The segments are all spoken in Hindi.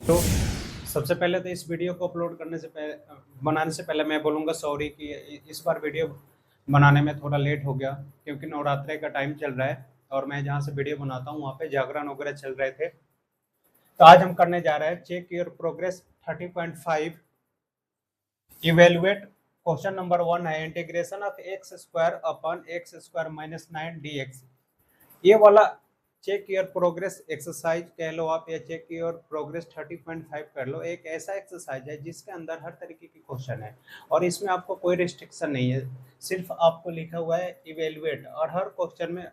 तो सबसे पहले तो इस वीडियो को अपलोड करने से पहले बनाने से पहले मैं बोलूँगा सॉरी कि इस बार वीडियो बनाने में थोड़ा लेट हो गया, क्योंकि नवरात्रि का टाइम चल रहा है और मैं जहाँ से वीडियो बनाता हूँ वहाँ पे जागरण वगैरह चल रहे थे। तो आज हम करने जा रहे हैं check your progress 30.5। Evaluate question number 1 है integration of x square upon x square minus 9 dx। ये वाला चेक योर प्रोग्रेस एक्सरसाइज कह लो आप, या चेक योर प्रोग्रेस 30.5 कर लो। एक ऐसा एक्सरसाइज है जिसके अंदर हर तरीके की क्वेश्चन है और इसमें आपको कोई रिस्ट्रिक्शन नहीं है, सिर्फ आपको लिखा हुआ है इवेलुएट, और हर क्वेश्चन में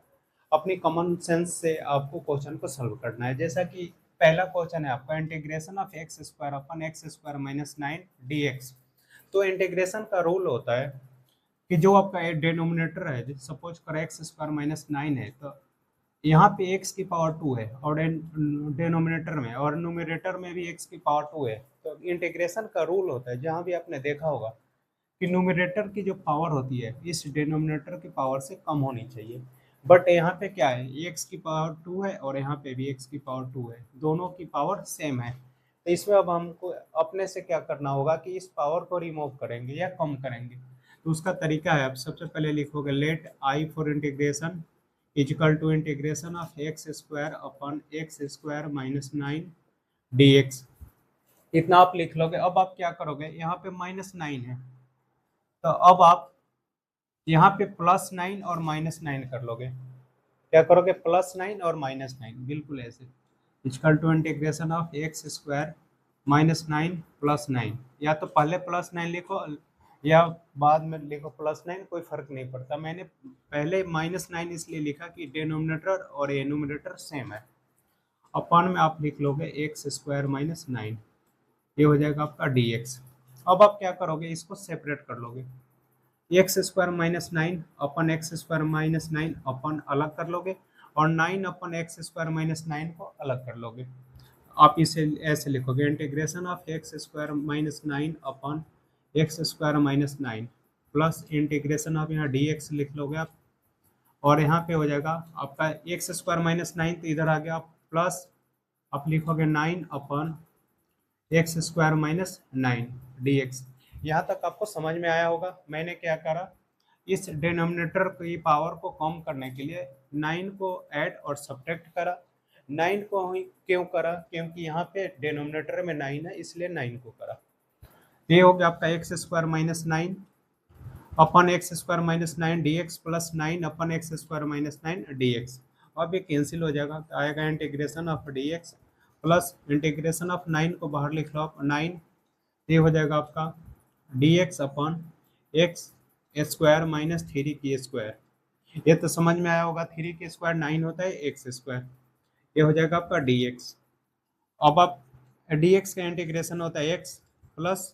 अपनी कॉमन सेंस से आपको क्वेश्चन को सॉल्व करना है। जैसा कि पहला क्वेश्चन है आपका integration of x square upon x square minus 9 dx। तो इंटीग्रेशन का रूल होता है कि जो आपका डिनोमिनेटर है, सपोज कर एक्स स्क्वायर माइनस 9 है, तो यहाँ पे x की पावर 2 है और डिनोमिनेटर में और न्यूमरेटर में भी x की पावर 2 है। तो इंटीग्रेशन का रूल होता है, जहाँ भी आपने देखा होगा कि न्यूमरेटर की जो पावर होती है इस डिनोमिनेटर की पावर से कम होनी चाहिए। बट यहाँ पे क्या है, x की पावर 2 है और यहाँ पे भी x की पावर 2 है, दोनों की पावर सेम है। तो इसमें अब हमको अपने से क्या करना होगा कि इस पावर को रिमूव करेंगे या कम करेंगे। तो उसका तरीका है, आप सबसे पहले लिखोगे let I for integration is equal to integration of x square upon x square minus 9 dx। इतना आप लिख लोगे। अब आप क्या करोगे, यहाँ पे -9 है तो अब आप यहाँ पे +9 और -9 कर लोगे। क्या करोगे, +9 और -9, बिल्कुल ऐसे। Is equal to integration of x square -9 +9, या तो पहले +9 लिखो या बाद में लिखो +9, कोई फर्क नहीं पड़ता। मैंने पहले -9 इसलिए लिखा कि डिनोमिनेटर और एनोमिनेटर सेम है। अपॉन में आप लिख लोगे एक्स स्क्वायर माइनस 9, ये हो जाएगा आपका dx। अब आप क्या करोगे, इसको सेपरेट कर लोगे। X square minus 9 upon x square minus 9 अपन अलग कर लोगे और 9 अपन एक्स स्क्वायर माइनस 9 को अलग कर लोगे। आप इसे ऐसे लिखोगे integration of x square minus 9 upon x square minus 9 plus integration of यहाँ dx लिख लोगे आप, और यहाँ पे हो जाएगा आपका एक्स स्क्वायर माइनस 9 तो इधर आ गया, प्लस आप लिखोगे 9 upon x square minus 9 dx। यहाँ तक आपको समझ में आया होगा। मैंने क्या करा, इस डिनोमिनेटर की पावर को कम करने के लिए 9 को ऐड और सब्ट्रैक्ट करा। 9 को ही क्यों करा, क्योंकि यहाँ पे डिनोमिनेटर में 9 है, इसलिए 9 को करा। ये हो गया आपका x square minus 9 upon x square minus 9 dx plus 9 upon x square minus 9 dx। अब ये कैंसिल हो जाएगा, तो आएगा integration of dx plus integration of 9 को बाहर लिख लो आप 9, ये हो जाएगा आपका dx upon x square minus 3 की स्क्वायर। ये तो समझ में आया होगा, 3 की स्क्वायर 9 होता है एक्स स्क्वायर, ये हो जाएगा आपका dx। अब आप dx का इंटीग्रेशन होता है x प्लस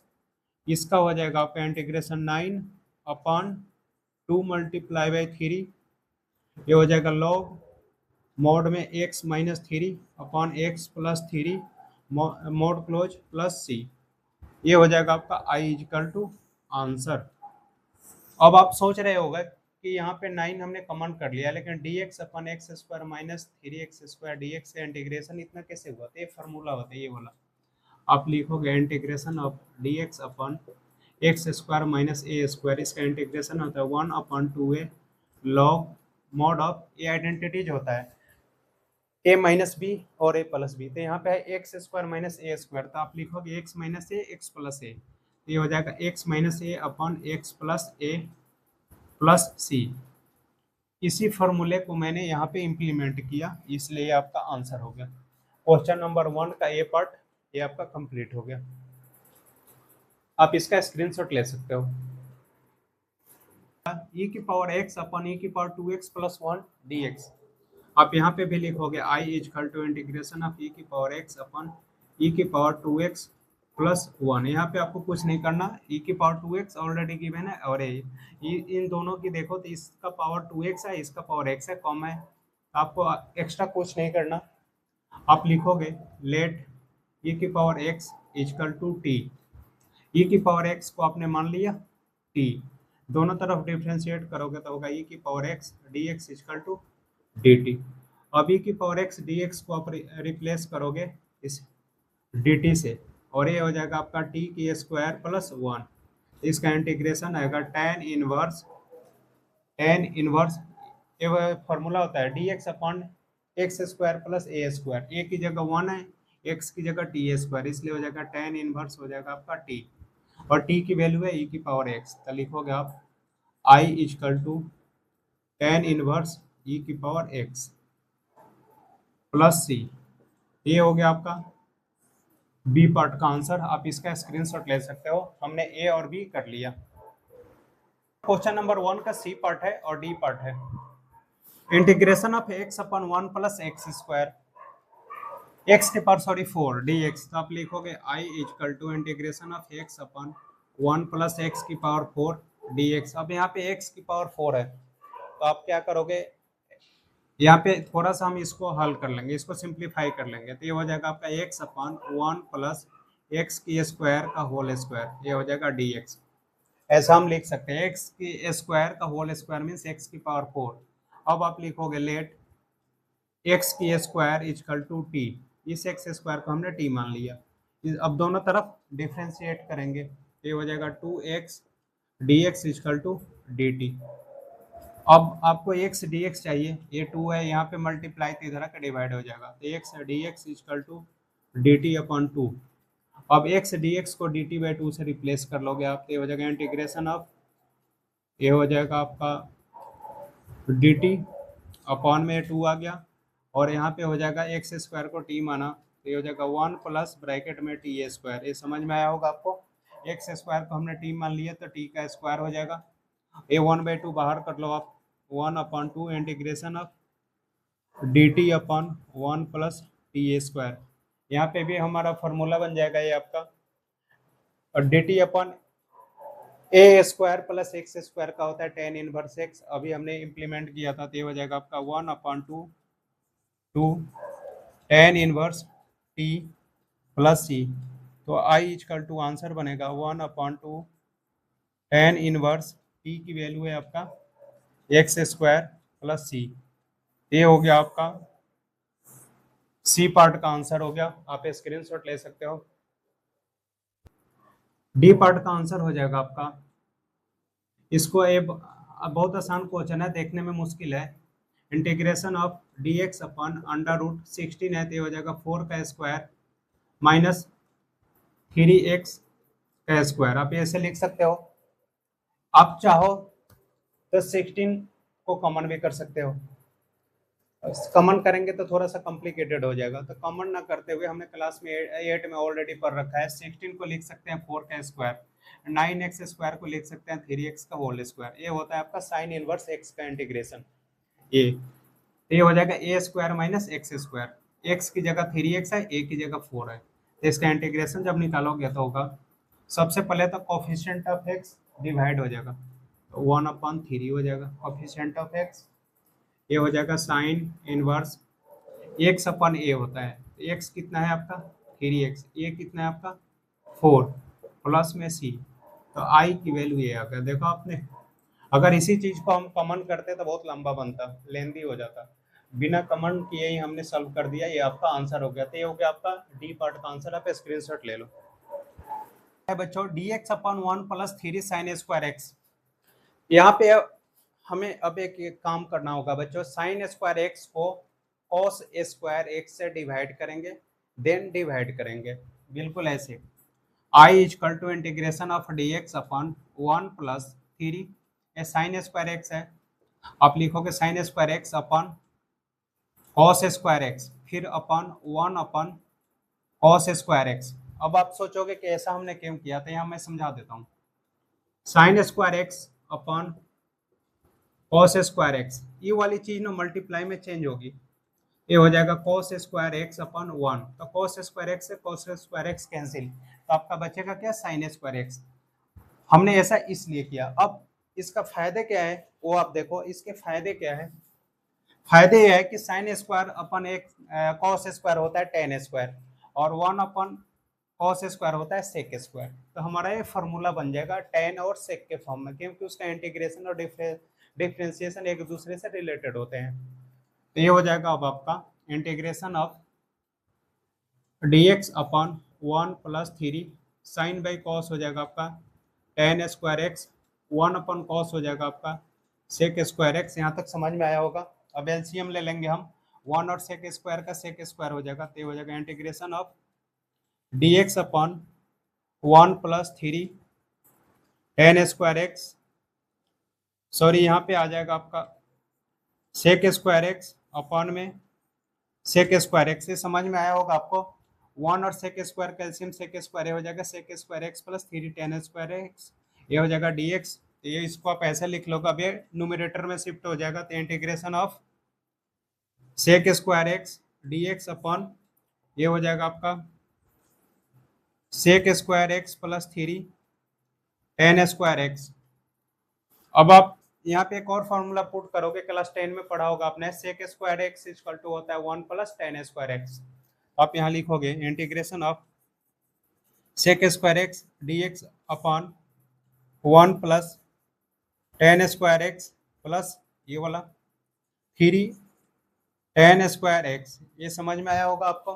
इसका हो जाएगा आपका इंटीग्रेशन 9 अपॉन 2 मल्टीप्लाई बाई 3, ये हो जाएगा लॉग मोड में x minus 3 upon x plus 3 mode close plus c, ये हो जाएगा आपका i इजिकल टू आंसर। अब आप सोच रहे होगा कि यहाँ पे 9 हमने कॉमन कर लिया, लेकिन dx upon x square minus 3x square dx का इंटीग्रेशन इतना कैसे हुआ, तो ये फार्मूला होता है ये वाला। आप लिखोगे integration of dx upon x square minus A square, इसका इंटीग्रेशन होता है 1 अपन 2a log mod of A identities होता है a माइनस बी और a प्लस बी। तो यहाँ पे है एक्स स्क्वायर माइनस ए स्क्वायर, तो आप लिखोगे एक्स माइनस ए एक्स प्लस ए, तो ये हो जाएगा एक्स माइनस ए अपन एक्स प्लस ए प्लस सी। इसी फॉर्मूले को मैंने यहाँ पे इम्प्लीमेंट किया, इसलिए आपका आंसर हो गया। क्वेश्चन नंबर 1 का ए पार्ट ये आपका कंप्लीट हो गया। आप इसका स्क्रीनशॉट ले सकते हो। e की पावर x अपन e की पावर 2x प्लस 1 dx। आप यहाँ पे भी लिखोगे i is equal to integration of e की पावर x अपन e की पावर 2x प्लस 1। यहाँ पे आपको कुछ नहीं करना, e की पावर 2x ऑलरेडी गिवन है और इन दोनों की देखो तो इसका पावर 2x है, इसका पावर x है, कॉमन है, आपको एक्स्ट्रा कुछ नहीं करना। आप लिखोगे लेट e की power x is equal to t, e की पावर x को आपने मान लिया t, दोनों तरफ डिफ्रेंशिएट करोगे तो होगा e की power x dx is equal to dt। अब e की पावर x dx को आप रिप्लेस करोगे इस dt से, और ये हो जाएगा आपका t की स्क्वायर प्लस 1। इसका इंटीग्रेशन आएगा टेन इनवर्स, ये फॉर्मूला होता है dx upon x square plus a square. A की जगह 1 है, एक्स की जगह टी स्क्वायर, इसलिए हो जाएगा टेन इनवर्स हो जाएगा आपका टी, और टी की वैल्यू है ई की पावर एक्स, तो लिखोगे आप I equal to tan inverse e की पावर एक्स प्लस सी। ये हो गया आपका बी पार्ट का आंसर। आप इसका स्क्रीनशॉट ले सकते हो, हमने ए और बी कर लिया। क्वेश्चन नंबर 1 का सी पार्ट है और डी पार्ट है। Integration of x upon 1 plus x square, x के पावर सॉरी 4 डी एक्स, तो आप लिखोगे I equal to integration of x upon 1 plus x की पावर 4 डी एक्स। अब यहाँ पे एक्स की पावर 4 है, तो आप क्या करोगे, यहाँ पे थोड़ा सा हम इसको हल कर लेंगे, इसको सिंप्लीफाई कर लेंगे, तो ये हो जाएगा आपका एक्स अपन 1 प्लस एक्स की स्क्वायर का होल स्क्वायर, ये हो जाएगा डी एक्स। ऐसा हम लिख सकते हैं, एक्स की स्क्वायर का होल स्क्वायर मीन्स एक्स की पावर 4। अब आप लिखोगे लेट एक्स की स्क्वायर इजकल टू टी, इस एक्स स्क्वायर को हमने टी मान लिया। अब दोनों तरफ डिफ्रेंशिएट करेंगे, ये हो जाएगा 2x d x is equal to d t. अब आपको एक्स डी एक्स चाहिए, ये 2 है, यहाँ पे मल्टीप्लाई तो इधर का डिवाइड हो जाएगा, तो x d x is equal to d t upon 2। अब एक्स डी एक्स को डी टी बाई 2 से रिप्लेस कर लोगे आप, तो ये हो जाएगा इंटीग्रेशन ऑफ, ये हो जाएगा आपका डी टी अपॉन में 2 आ गया, और यहाँ पे हो जाएगा एक्स स्क्वायर को टी माना, तो ये हो जाएगा 1 प्लस ब्रैकेट में टी ए स्क्वायर। ये समझ में आया होगा आपको, एक्स स्क्वायर को हमने टी मान लिया तो टी का स्क्वायर हो जाएगा, ये 1/2 बाहर कर लो आप, 1/2 integration of D t upon 1 plus T A square. यहाँ पे भी हमारा फॉर्मूला बन जाएगा ये आपका, और डी टी अपॉन ए स्क्वायर प्लस एक्स स्क्वायर का होता है टेन इनवर्स एक्स, अभी हमने इम्प्लीमेंट किया था, तो ये हो जाएगा आपका 1/2 to tan inverse t plus c. तो आई इजकल टू आंसर बनेगा 1/2 टेन इनवर्स टी की वैल्यू है आपका एक्स स्क्वायर प्लस सी। ये हो गया आपका सी पार्ट का आंसर हो गया, आप स्क्रीनशॉट ले सकते हो। डी पार्ट का आंसर हो जाएगा आपका, इसको बहुत आसान क्वेश्चन है, देखने में मुश्किल है। इंटीग्रेशन ऑफ डी एक्स अपन √16 है, तो ये हो जाएगा 4 का स्क्वायर माइनस 3x का स्क्वायर, आप ऐसे लिख सकते हो। आप चाहो तो 16 को कॉमन भी कर सकते हो, कॉमन करेंगे तो थोड़ा सा कॉम्प्लिकेटेड हो जाएगा, तो कॉमन ना करते हुए हमने क्लास में 8 में ऑलरेडी पढ़ रखा है, 16 को लिख सकते हैं 4 का स्क्वायर, 9x स्क्वायर को लिख सकते हैं 3x का होल स्क्वायर। ये होता है आपका साइन इनवर्स x का इंटीग्रेशन। ये हो जाएगा a square minus x square, x की जगह 3x है, ए की जगह 4 है, तो इसका इंटीग्रेशन जब निकालोगे तो होगा, सबसे पहले तो कोफिशिएंट ऑफ एक्स डिवाइड हो जाएगा, 1/3 हो जाएगा कोफिशिएंट ऑफ एक्स, ये हो जाएगा साइन इनवर्स एक्स अपन ए होता है, एक्स कितना है आपका 3x, ए कितना है आपका 4 प्लस में सी, तो आई की वैल्यू ये आ गया। देखो आपने, अगर इसी चीज को हम कॉमन करते तो बहुत लंबा बनता, लेंदी हो जाता, बिना कॉमन किए ही हमने सॉल्व कर दिया, ये आपका आंसर हो गया। तो ये हो गया आपका डी पार्ट का आंसर, आप स्क्रीनशॉट ले लो। बच्चों dx upon 1 plus 3 sine square x, यहाँ पे हमें अब एक काम करना होगा बच्चों, साइन स्क्वायर एक्स को कॉस स्क्वायर एक्स से डिवाइड करेंगे, देन डिवाइड करेंगे, बिल्कुल ऐसे। I equal to integration of d x upon 1 plus 3, ये साइन स्क्वायर एक्स है, आप लिखोगे sine square x upon cos square x, फिर अपन 1 अपन कॉस स्क्वायर एक्स। अब आप सोचोगे कि ऐसा हमने क्यों किया, तो यहाँ मैं समझा देता हूँ। Sign square x upon cos square x, ये वाली चीज ना मल्टीप्लाई में चेंज होगी, ये हो जाएगा कॉस स्क्वायर एक्स अपन 1, तो कॉस स्क्वायर एक्स से कॉस स्क्वायर एक्स कैंसिल, तो आपका बचेगा क्या साइन स्क्वायर एक्स। हमने ऐसा इसलिए किया। अब इसका फायदे क्या है वो आप देखो, इसके फायदे क्या है, फायदे यह है कि साइन स्क्वायर अपन एक कॉस स्क्वायर होता है टेन स्क्वायर, और 1 अपन कॉस स्क्वायर होता है सेक स्क्वायर, तो हमारा ये फॉर्मूला बन जाएगा टेन और सेक के फॉर्म में, क्योंकि उसका इंटीग्रेशन और डिफरेंशिएशन एक दूसरे से रिलेटेड होते हैं। तो ये हो जाएगा अब आपका integration of d x upon 1 + 3 sine by cos हो जाएगा आपका टेन स्क्वायर एक्स, 1/cos हो जाएगा आपका सेक स्क्वायर एक्स। यहाँ तक समझ में आया होगा। अब एलसीएम ले लेंगे हम, 1 और सेक स्क्वायर का सेक स्क्वायर हो जाएगा, तो ये हो जाएगा integration of d x upon 1 + 3 tan square x, sorry यहाँ पे आ जाएगा आपका सेक स्क्वायर एक्स अपॉन में सेक स्क्वायर एक्स। से समझ में आया होगा आपको। 1 और sec square calcium sec square हो जाएगा sec square x plus 3 tan square x, ये हो जाएगा डी एक्स। ये इसको आप ऐसे लिख लो, अब ये न्यूमरेटर में शिफ्ट हो जाएगा, तो integration of sec square x d x upon ये हो जाएगा आपका sec square x plus 3 tan square x. अब आप यहाँ पे एक और फॉर्मूला पुट करोगे, क्लास 10 में पढ़ा होगा आपने, sec square x equal to होता है 1 + टेन स्क्वायर एक्स। आप यहाँ लिखोगे integration of sec square x d x upon 1 + tan square x plus ये वाला 3 टेन स्क्वायर एक्स। ये समझ में आया होगा आपको।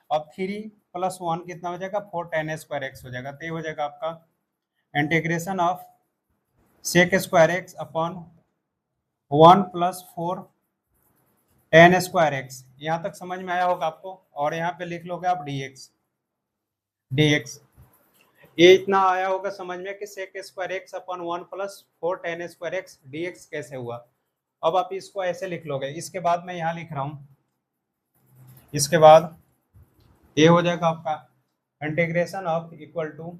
अब 3 + 1 कितना हो जाएगा, 4 टेन स्क्वायर एक्स हो जाएगा, तो ये हो जाएगा आपका integration of sec square x upon 1 + 4 tan square x. यहाँ तक समझ में आया होगा आपको। और यहाँ पे लिख लोगे आप डी एक्स। ये इतना आया होगा समझ में कि sec square x upon 1 + 4 tan square x d x कैसे हुआ। अब आप इसको ऐसे लिख लोगे। इसके बाद मैं यहाँ लिख रहा हूँ, इसके बाद ये हो जाएगा आपका integration of equal to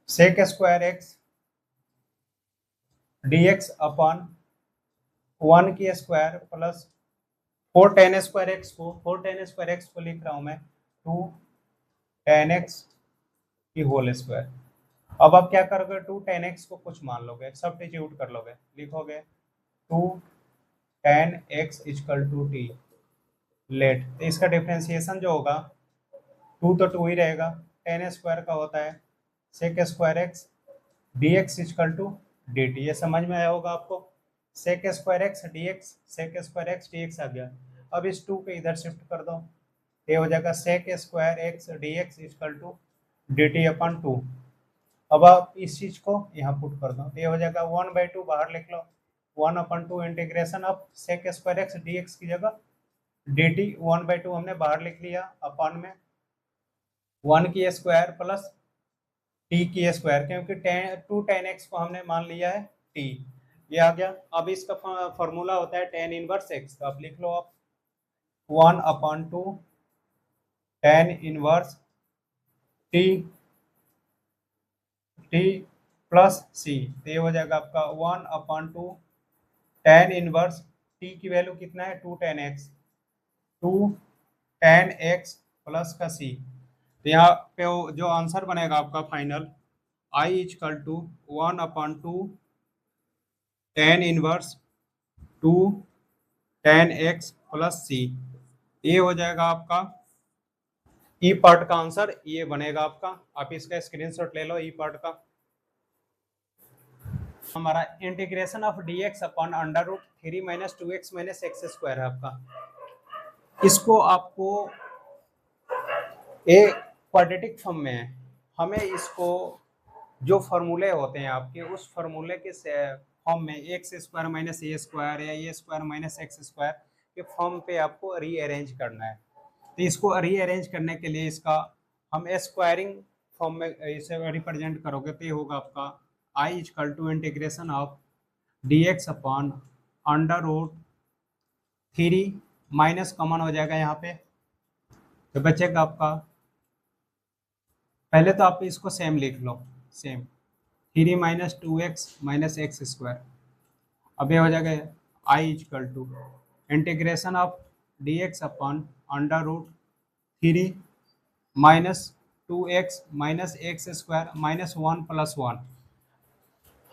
sec square x d x upon 1 की square plus 4 tan square x को लिख रहा हूँ मैं 2 टेन एक्स की होल स्क्वायर। अब आप क्या करोगे, 2 टेन एक्स को कुछ मान लोगे, सब्स्टिट्यूट कर लोगे, लिखोगे 2 tan x equal to t let. तो इसका डिफ्रेंसिएशन जो होगा 2 तो 2 ही रहेगा, टेन स्क्वायर का होता है sec square x d x equal to d t. ये समझ में आया होगा आपको। Sec square x d x, sec square x d x आ गया। अब इस 2 पे इधर शिफ्ट कर दो, ये हो जाएगा sec square x d x equal to d t upon 2। अब आप इस चीज को यहाँ पुट कर दो, ये हो जाएगा 1/2 बाहर लिख लो, 1/2 integration of sec square x d x की जगह डी टी 1/2 हमने बाहर लिख लिया अपॉन में 1 की स्क्वायर प्लस टी की स्क्वायर, क्योंकि 2 टेन एक्स को हमने मान लिया है टी, ये आ गया। अब इसका फॉर्मूला होता है टेन इनवर्स एक्स, तो आप लिख लो आप 1/2 tan inverse t plus c, तो ये हो जाएगा आपका 1/2 टेन इनवर्स टी की वैल्यू कितना है 2 tan x, 2 tan x plus का सी। तो यहाँ पे जो आंसर बनेगा आपका final I equal to 1/2 tan inverse 2 tan x plus सी। ये हो जाएगा आपका ई पार्ट का आंसर, ये बनेगा आपका। आप इसका स्क्रीनशॉट ले लो ई पार्ट का। हमारा integration of d x upon √3 - 2x - x² है आपका। इसको आपको एक क्वाड्रेटिक फॉर्म में है, हमें इसको जो फॉर्मूले होते हैं आपके उस फॉर्मूले के फॉर्म में x² - a² या a² - x² के फॉर्म पे आपको रीअरेंज करना है। तो इसको रीअरेंज करने के लिए इसका हम स्क्वायरिंग फॉर्म में इसे रिप्रेजेंट करोगे, तो ये होगा आपका I equal to integration of d x upon √3 minus common हो जाएगा यहाँ पे, तो बचेगा आपका, पहले तो आप इसको सेम लिख लो, सेम 3 - 2x - x²। अब ये हो जाएगा I equal to integration of d x upon √3 - 2x - x² -1 + 1।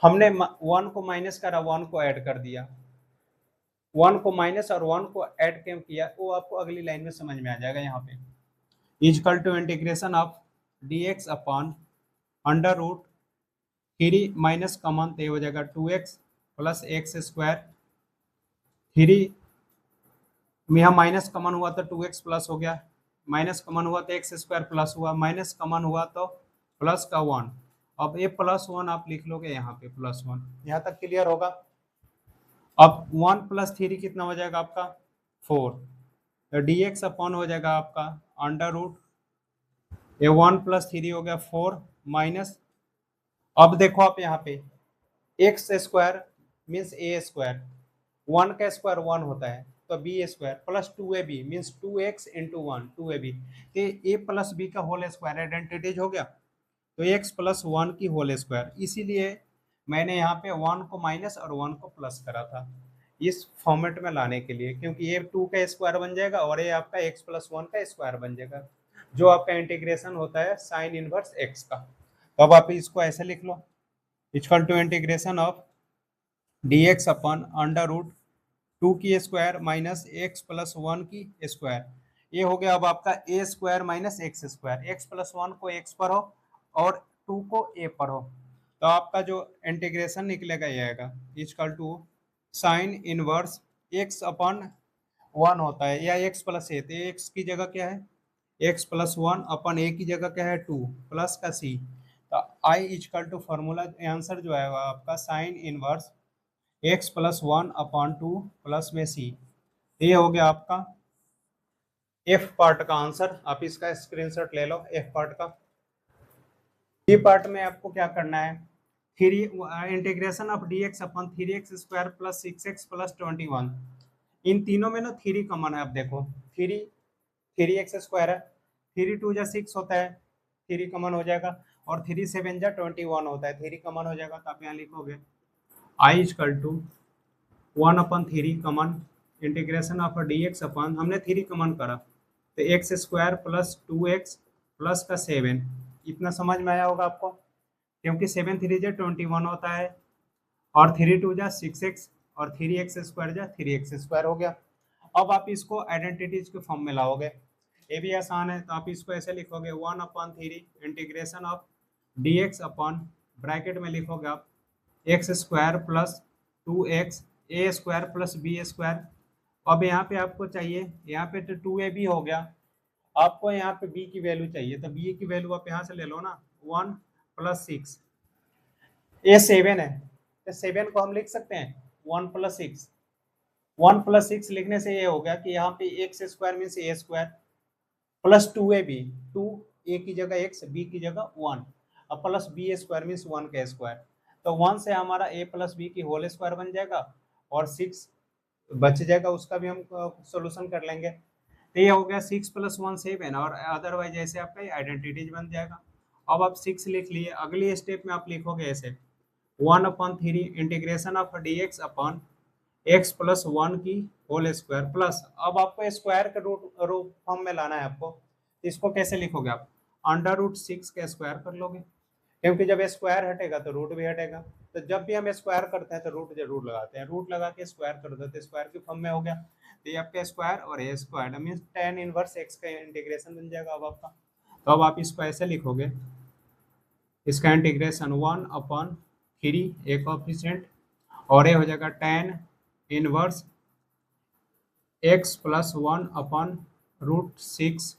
हमने 1 को माइनस करा, 1 को ऐड कर दिया, 1 को माइनस और 1 को ऐड क्यों किया वो आपको अगली लाइन में समझ में आ जाएगा। यहाँ पे equal to integration of d x upon √3 minus common, तो हो जाएगा 2x + x², 3 यहाँ माइनस कॉमन हुआ तो 2x प्लस हो गया, माइनस कॉमन हुआ तो एक्स स्क्वायर प्लस हुआ, माइनस कॉमन हुआ तो प्लस का 1। अब ये +1 आप लिख लोगे यहाँ पे +1। यहाँ तक क्लियर होगा। अब 1 + 3 कितना हो जाएगा आपका 4, तो dx अपॉन हो जाएगा आपका अंडर रूट, ये 1 + 3 हो गया 4 माइनस, अब देखो आप यहाँ पे x square means a square, 1 का स्क्वायर 1 होता है तो b square plus 2ab means 2x into 1 2ab, तो ए प्लस बी का होल स्क्वायर आइडेंटिटीज हो गया, तो x + 1 की होल स्क्वायर। इसीलिए मैंने यहाँ पे 1 को माइनस और 1 को प्लस करा था इस फॉर्मेट में लाने के लिए, क्योंकि ये 2 का स्क्वायर बन जाएगा और ये आपका x + 1 का स्क्वायर बन जाएगा, जो आपका इंटीग्रेशन होता है साइन इनवर्स x का। तो अब आप इसको ऐसे लिख लो, equal to integration of dx upon under root 2 की स्क्वायर माइनस x + 1 की स्क्वायर। ये हो गया अब आपका a square minus x square, x + 1 को x पर हो और 2 को a पर हो, तो आपका जो इंटीग्रेशन निकलेगा ये आएगा equal to sine inverse x upon 1 होता है या x + a, तो x की जगह क्या है x + 1 अपन a की जगह क्या है 2 प्लस का c, तो I equal to formula answer जो है आपका sine inverse x + 1 upon 2 plus में c, ये हो गया आपका f पार्ट का आंसर। आप इसका स्क्रीनशॉट ले लो f पार्ट का। डी पार्ट में आपको क्या करना है, three integration of dx upon 3x square plus 6x plus 21, इन तीनों में ना 3 कॉमन है। आप देखो 3x स्क्वायर है, 3 2 जा 6 होता है, 3 कॉमन हो जाएगा, और 3 7 जा 21 होता है, 3 कॉमन हो जाएगा, तो आप यहाँ लिखोगे I equal to 1/3 common integration of dx upon, हमने 3 कॉमन करा तो x square plus 2x plus का 7, इतना समझ में आया होगा आपको, क्योंकि 7 3 जा 21 होता है और 3 2 जा 6x और 3x स्क्वायर जा 3x स्क्वायर हो गया। अब आप इसको आइडेंटिटीज के फॉर्म में लाओगे, ये भी आसान है, तो आप इसको ऐसे लिखोगे 1/3 integration of dx upon bracket में लिखोगे आप x square plus 2x a square plus b square. अब यहाँ पे आपको चाहिए, यहाँ पे तो 2ab हो गया, आपको यहाँ पे b की वैल्यू चाहिए, तो b की वैल्यू आप यहाँ से ले लो ना, 1 + 6, a 7 है तो 7 को हम लिख सकते हैं 1 + 6, 1 + 6 लिखने से ये हो गया कि यहाँ पे x square means a square plus 2ab, 2 a की जगह x b की जगह 1, अब प्लस b स्क्वायर मीन्स 1 का स्क्वायर, तो 1 से हमारा a + b की होल स्क्वायर बन जाएगा और 6 बच जाएगा, उसका भी हम सॉल्यूशन कर लेंगे। तो ये हो गया 6 + 1 7, और अदरवाइज ऐसे आपका आइडेंटिटीज बन जाएगा। अब आप 6 लिख लिए, अगली स्टेप में आप लिखोगे ऐसे 1/3 integration of dx upon x + 1 की होल स्क्वायर प्लस, अब आपको स्क्वायर के रूट फॉर्म में लाना है आपको, इसको कैसे लिखोगे आप, अंडर रूट 6 का स्क्वायर कर लोगे, क्योंकि जब स्क्वायर हटेगा तो रूट भी हटेगा, तो जब भी हम स्क्वायर करते हैं तो रूट जरूर लगाते हैं, रूट लगा के स्क्वायर कर देते हैं, स्क्वायर के फॉर्म में हो गया, तो ये आपका स्क्वायर और a square means tan inverse x का इंटीग्रेशन बन जाएगा अब आपका। तो अब आप इसको ऐसे लिखोगे, इसका इंटीग्रेशन 1/3 एक कोएफिशिएंट और ये हो जाएगा tan inverse x + 1/√6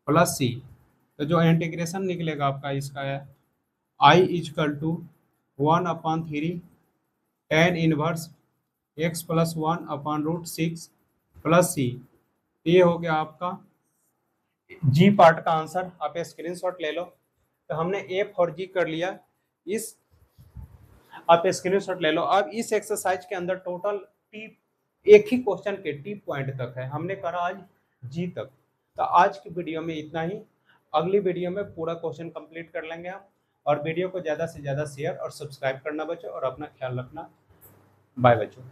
plus c, तो जो इंटीग्रेशन निकलेगा आपका इसका है I equal to 1/3 tan inverse x + 1/√6 plus c, ये हो गया आपका जी पार्ट का आंसर। आप स्क्रीनशॉट ले लो, तो हमने F और G कर लिया, इस आप स्क्रीनशॉट ले लो। अब इस एक्सरसाइज के अंदर टोटल एक ही क्वेश्चन के टी पॉइंट तक है, हमने करा आज जी तक। तो आज की वीडियो में इतना ही, अगली वीडियो में पूरा क्वेश्चन कंप्लीट कर लेंगे हम, और वीडियो को ज़्यादा से ज़्यादा शेयर और सब्सक्राइब करना बच्चों, और अपना ख्याल रखना। बाय बच्चों।